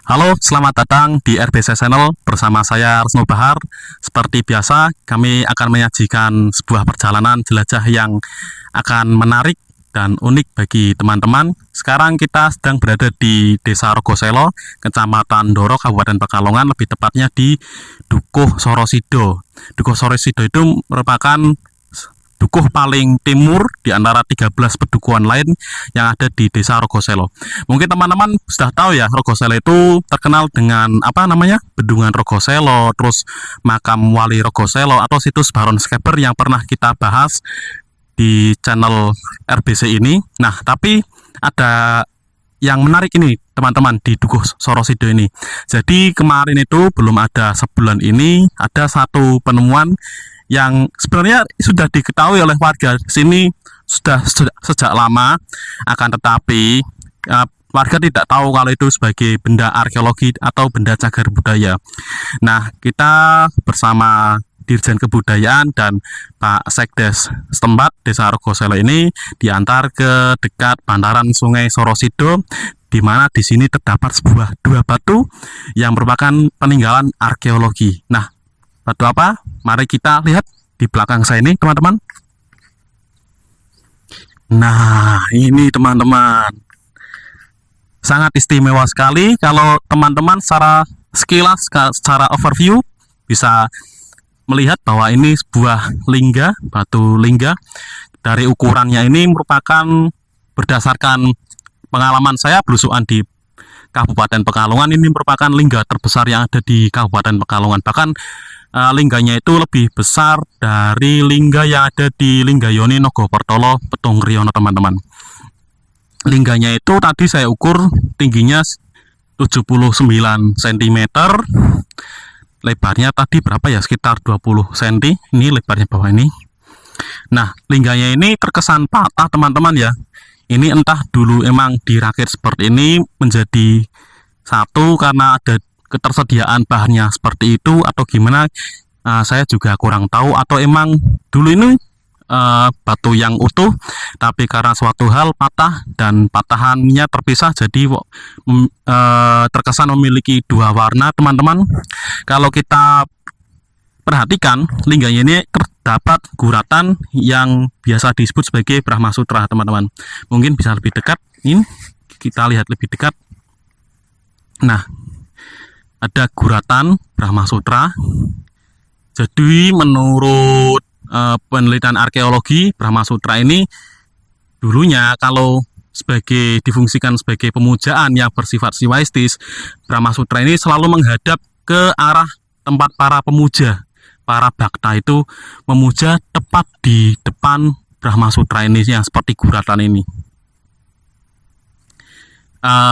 Halo, selamat datang di RBC Channel bersama saya Resno Bahar. Seperti biasa, kami akan menyajikan sebuah perjalanan jelajah yang akan menarik dan unik bagi teman-teman. Sekarang kita sedang berada di Desa Rogoselo, Kecamatan Ndoro, Kabupaten Pekalongan, lebih tepatnya di Dukuh Sorosido. Dukuh Sorosido itu merupakan dukuh paling timur di antara 13 pedukuhan lain yang ada di Desa Rogoselo. Mungkin teman-teman sudah tahu ya, Rogoselo itu terkenal dengan Bendungan Rogoselo, terus makam Wali Rogoselo atau situs Baron Skeber yang pernah kita bahas di channel RBC ini. Nah, tapi ada yang menarik ini teman-teman di Dukuh Sorosido ini. Jadi kemarin itu belum ada sebulan ini ada satu penemuan yang sebenarnya sudah diketahui oleh warga sini sudah sejak lama, akan tetapi warga tidak tahu kalau itu sebagai benda arkeologi atau benda cagar budaya. Nah, kita bersama Dirjen Kebudayaan dan Pak Sekdes setempat Desa Rogoselo ini diantar ke dekat bantaran Sungai Sorosido, di mana di sini terdapat dua batu yang merupakan peninggalan arkeologi. Nah, batu apa? Mari kita lihat di belakang saya ini, teman-teman. Nah, ini teman-teman. Sangat istimewa sekali kalau teman-teman secara sekilas, secara overview bisa melihat bahwa ini sebuah lingga, batu lingga. Dari ukurannya ini merupakan berdasarkan pengalaman saya belusukan di Kabupaten Pekalongan, ini merupakan lingga terbesar yang ada di Kabupaten Pekalongan. Bahkan lingganya itu lebih besar dari lingga yang ada di Linggayoni Nogopertolo Petung Riono, teman-teman. Lingganya itu tadi saya ukur tingginya 79 cm, lebarnya tadi berapa ya, sekitar 20 cm, ini lebarnya bawah ini. Nah, lingganya ini terkesan patah, teman-teman ya. Ini entah dulu emang dirakit seperti ini menjadi satu karena ada ketersediaan bahannya seperti itu atau gimana, saya juga kurang tahu, atau emang dulu ini batu yang utuh tapi karena suatu hal patah dan patahannya terpisah, jadi terkesan memiliki dua warna, teman-teman. Kalau kita perhatikan lingganya ini terdapat guratan yang biasa disebut sebagai Brahma Sutra, teman-teman. Mungkin bisa lebih dekat, ini kita lihat lebih dekat. Nah, ada guratan Brahma Sutra. Jadi menurut penelitian arkeologi, Brahma Sutra ini dulunya kalau difungsikan sebagai pemujaan yang bersifat siwaistis, Brahma Sutra ini selalu menghadap ke arah tempat para pemuja. Para bakta itu memuja tepat di depan Brahma Sutra ini yang seperti guratan ini.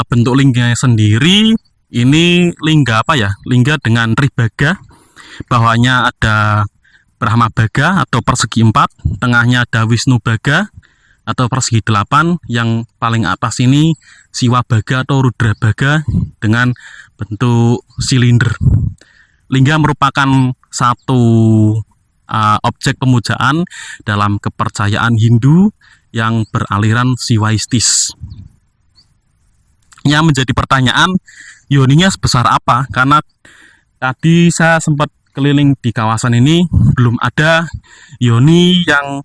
Bentuk lingganya sendiri ini lingga apa ya? Lingga dengan tribaga. Bawahnya ada Brahma Baga atau persegi 4, tengahnya ada Wisnu Baga atau persegi 8, yang paling atas ini Siwa Baga atau Rudra Baga dengan bentuk silinder. Lingga merupakan satu objek pemujaan dalam kepercayaan Hindu yang beraliran siwaistis. Yang menjadi pertanyaan, yoninya sebesar apa? Karena tadi saya sempat keliling di kawasan ini, belum ada yoni yang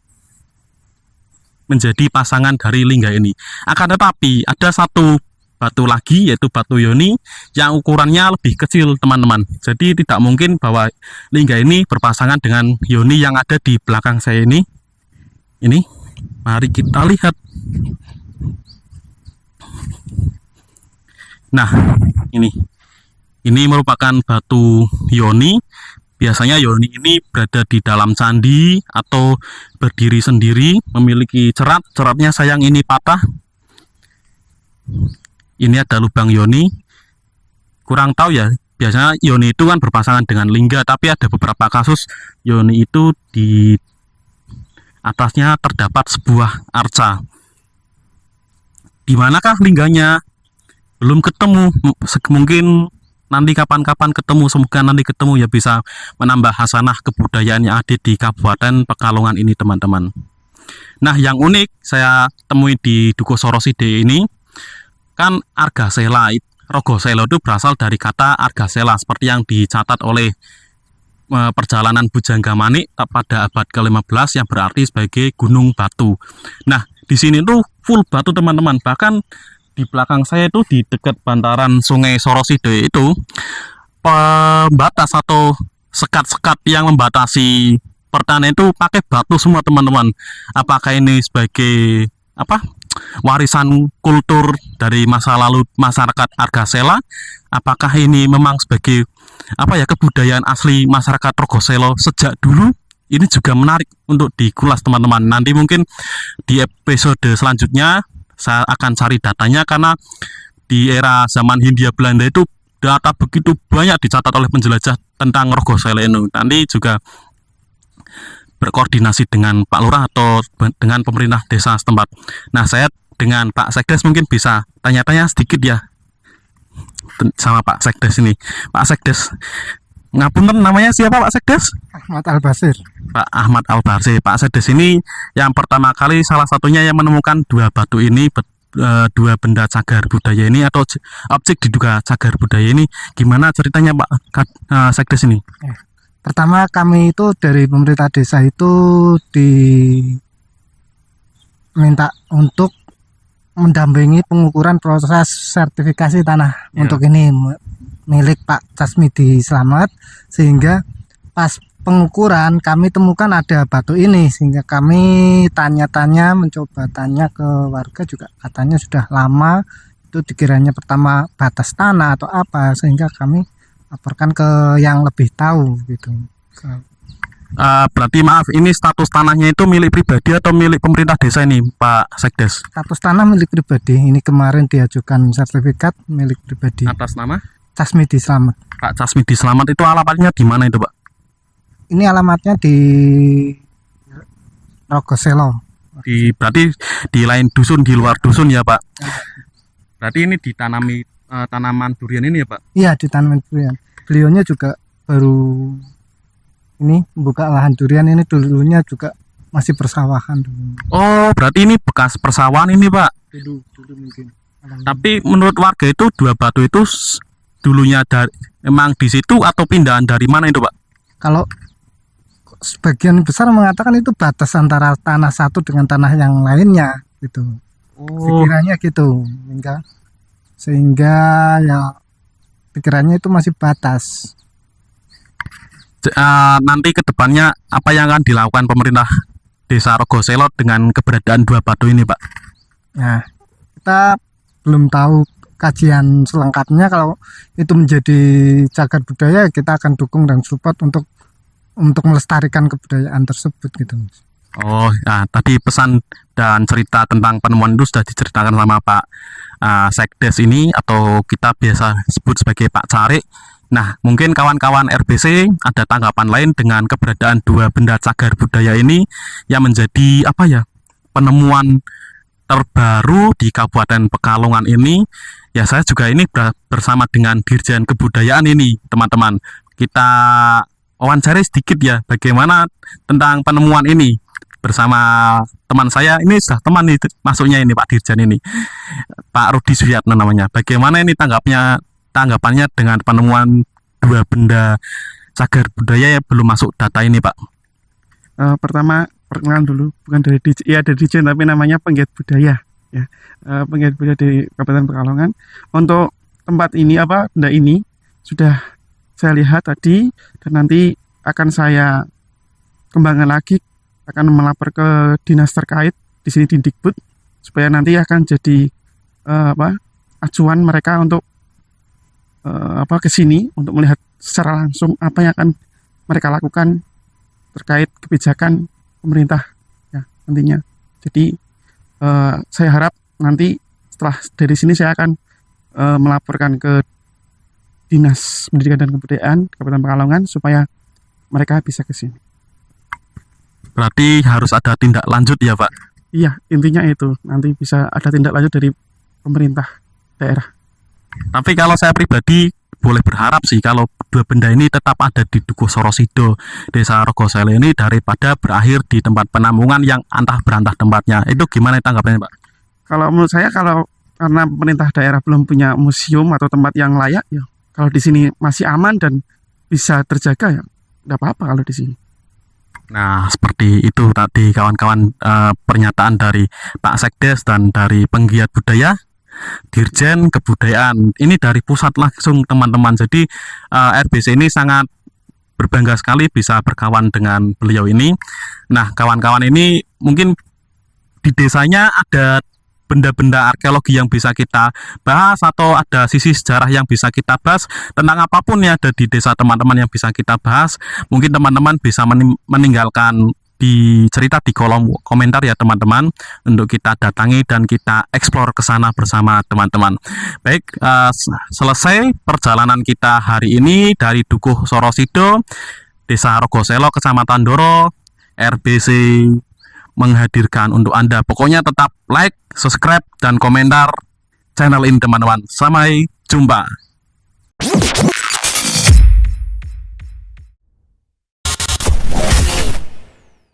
menjadi pasangan dari lingga ini. Akan tetapi ada satu batu lagi, yaitu batu yoni yang ukurannya lebih kecil, teman-teman. Jadi tidak mungkin bahwa lingga ini berpasangan dengan yoni yang ada di belakang saya ini. Ini, mari kita lihat. Nah, ini merupakan batu yoni. Biasanya yoni ini berada di dalam candi atau berdiri sendiri, memiliki cerat. Ceratnya sayang ini patah. Ini ada lubang yoni. Kurang tahu ya, biasanya yoni itu kan berpasangan dengan lingga, tapi ada beberapa kasus yoni itu di atasnya terdapat sebuah arca. Di manakah lingganya? Belum ketemu. Mungkin nanti kapan-kapan ketemu, semoga nanti ketemu ya, bisa menambah hasanah kebudayaan yang ada di Kabupaten Pekalongan ini, teman-teman. Nah, yang unik saya temui di Dukuh Sorosido ini kan Argasela Rogoselo itu berasal dari kata Argasela seperti yang dicatat oleh perjalanan Bujangga Manik pada abad ke-15 yang berarti sebagai gunung batu. Nah, di sini tuh full batu teman-teman. Bahkan di belakang saya itu di dekat bantaran Sungai Sorosido itu pembatas atau sekat-sekat yang membatasi pertanian itu pakai batu semua teman-teman. Apakah ini sebagai warisan kultur dari masa lalu masyarakat Argasela? Apakah ini memang sebagai kebudayaan asli masyarakat Rogoselo sejak dulu? Ini juga menarik untuk dikulas teman-teman. Nanti mungkin di episode selanjutnya saya akan cari datanya, karena di era zaman Hindia Belanda itu data begitu banyak dicatat oleh penjelajah tentang Rogoselo ini. Nanti juga berkoordinasi dengan Pak Lurah atau dengan pemerintah desa setempat. Nah, saya dengan Pak Sekdes mungkin bisa tanya-tanya sedikit ya sama Pak Sekdes ini. Pak Sekdes, ngapunten, namanya siapa Pak Sekdes? Ahmad Al-Basir. Pak Ahmad Al-Basir. Pak Sekdes ini yang pertama kali salah satunya yang menemukan dua batu ini, dua benda cagar budaya ini atau objek diduga cagar budaya ini. Gimana ceritanya Pak Sekdes ini? Pertama, kami itu dari pemerintah desa itu diminta untuk mendampingi pengukuran proses sertifikasi tanah untuk ini milik Pak Casmidi Slamet, sehingga pas pengukuran kami temukan ada batu ini, sehingga kami tanya-tanya, mencoba tanya ke warga juga katanya sudah lama, itu dikiranya pertama batas tanah atau apa, sehingga kami laporkan ke yang lebih tahu gitu. Berarti maaf, ini status tanahnya itu milik pribadi atau milik pemerintah desa ini Pak Sekdes? Status tanah milik pribadi, ini kemarin diajukan sertifikat milik pribadi. Atas nama? Casmidi Slamet. Pak Casmidi Slamet, itu alamatnya di mana itu Pak? Ini alamatnya di Rogoselo. Berarti di lain dusun, di luar dusun ya Pak? Berarti ini ditanami tanaman durian ini ya Pak? Iya, ditanami durian. Beliaunya juga baru ini membuka lahan durian, ini dulunya juga masih persawahan dulu. Oh, berarti ini bekas persawahan ini Pak? Dulu mungkin. Tapi menurut warga itu dua batu itu dulunya emang di situ atau pindahan dari mana itu Pak? Kalau sebagian besar mengatakan itu batas antara tanah satu dengan tanah yang lainnya gitu. Pikirannya gitu, sehingga ya pikirannya itu masih batas. Nanti kedepannya apa yang akan dilakukan pemerintah desa Rogoselo dengan keberadaan dua batu ini Pak? Nah, kita belum tahu kajian selengkapnya. Kalau itu menjadi cagar budaya, kita akan dukung dan support untuk melestarikan kebudayaan tersebut gitu. Oh, nah, tadi pesan dan cerita tentang penemuan itu sudah diceritakan sama Pak Sekdes ini, atau kita biasa sebut sebagai Pak Carik. Nah, mungkin kawan-kawan RBC ada tanggapan lain dengan keberadaan dua benda cagar budaya ini yang menjadi penemuan terbaru di Kabupaten Pekalongan ini. Ya, saya juga ini bersama dengan Dirjen Kebudayaan ini, teman-teman. Kita wawancara sedikit ya, bagaimana tentang penemuan ini bersama teman saya. Ini sudah teman nih masuknya ini Pak Dirjen ini, Pak Rudi Suyatno namanya. Bagaimana ini tanggapannya dengan penemuan dua benda cagar budaya yang belum masuk data ini Pak? Pertama, perkenalan dulu, bukan dari Dirjen tapi namanya penggiat budaya ya. Penggiat budaya di Kabupaten Pekalongan. Untuk tempat ini benda ini sudah saya lihat tadi, dan nanti akan saya kembangkan lagi, akan melapor ke dinas terkait di sini di Dikbud, supaya nanti akan jadi acuan mereka untuk ke sini untuk melihat secara langsung apa yang akan mereka lakukan terkait kebijakan pemerintah ya nantinya. Jadi saya harap nanti setelah dari sini saya akan melaporkan ke Dinas Pendidikan dan Kebudayaan Kabupaten Pekalongan supaya mereka bisa ke sini. Berarti harus ada tindak lanjut ya Pak? Iya, intinya itu, nanti bisa ada tindak lanjut dari pemerintah daerah. Tapi kalau saya pribadi boleh berharap sih kalau dua benda ini tetap ada di Dukuh Sorosido, Desa Rogoselo ini, daripada berakhir di tempat penampungan yang antah berantah tempatnya. Itu gimana tanggapannya Pak? Kalau menurut saya, kalau karena pemerintah daerah belum punya museum atau tempat yang layak ya. Kalau di sini masih aman dan bisa terjaga ya, nggak apa-apa kalau di sini. Nah, seperti itu tadi kawan-kawan, pernyataan dari Pak Sekdes dan dari penggiat budaya, Dirjen Kebudayaan. Ini dari pusat langsung teman-teman. Jadi RBC ini sangat berbangga sekali bisa berkawan dengan beliau ini. Nah, kawan-kawan ini mungkin di desanya ada benda-benda arkeologi yang bisa kita bahas atau ada sisi sejarah yang bisa kita bahas tentang apapun yang ada di desa teman-teman yang bisa kita bahas. Mungkin teman-teman bisa meninggalkan di cerita di kolom komentar ya teman-teman, untuk kita datangi dan kita eksplor ke sana bersama teman-teman. Baik, selesai perjalanan kita hari ini dari Dukuh Sorosido, Desa Rogoselo, Kecamatan Doro. RBC menghadirkan untuk Anda. Pokoknya tetap like, subscribe, dan komentar channel ini teman-teman. Sampai jumpa.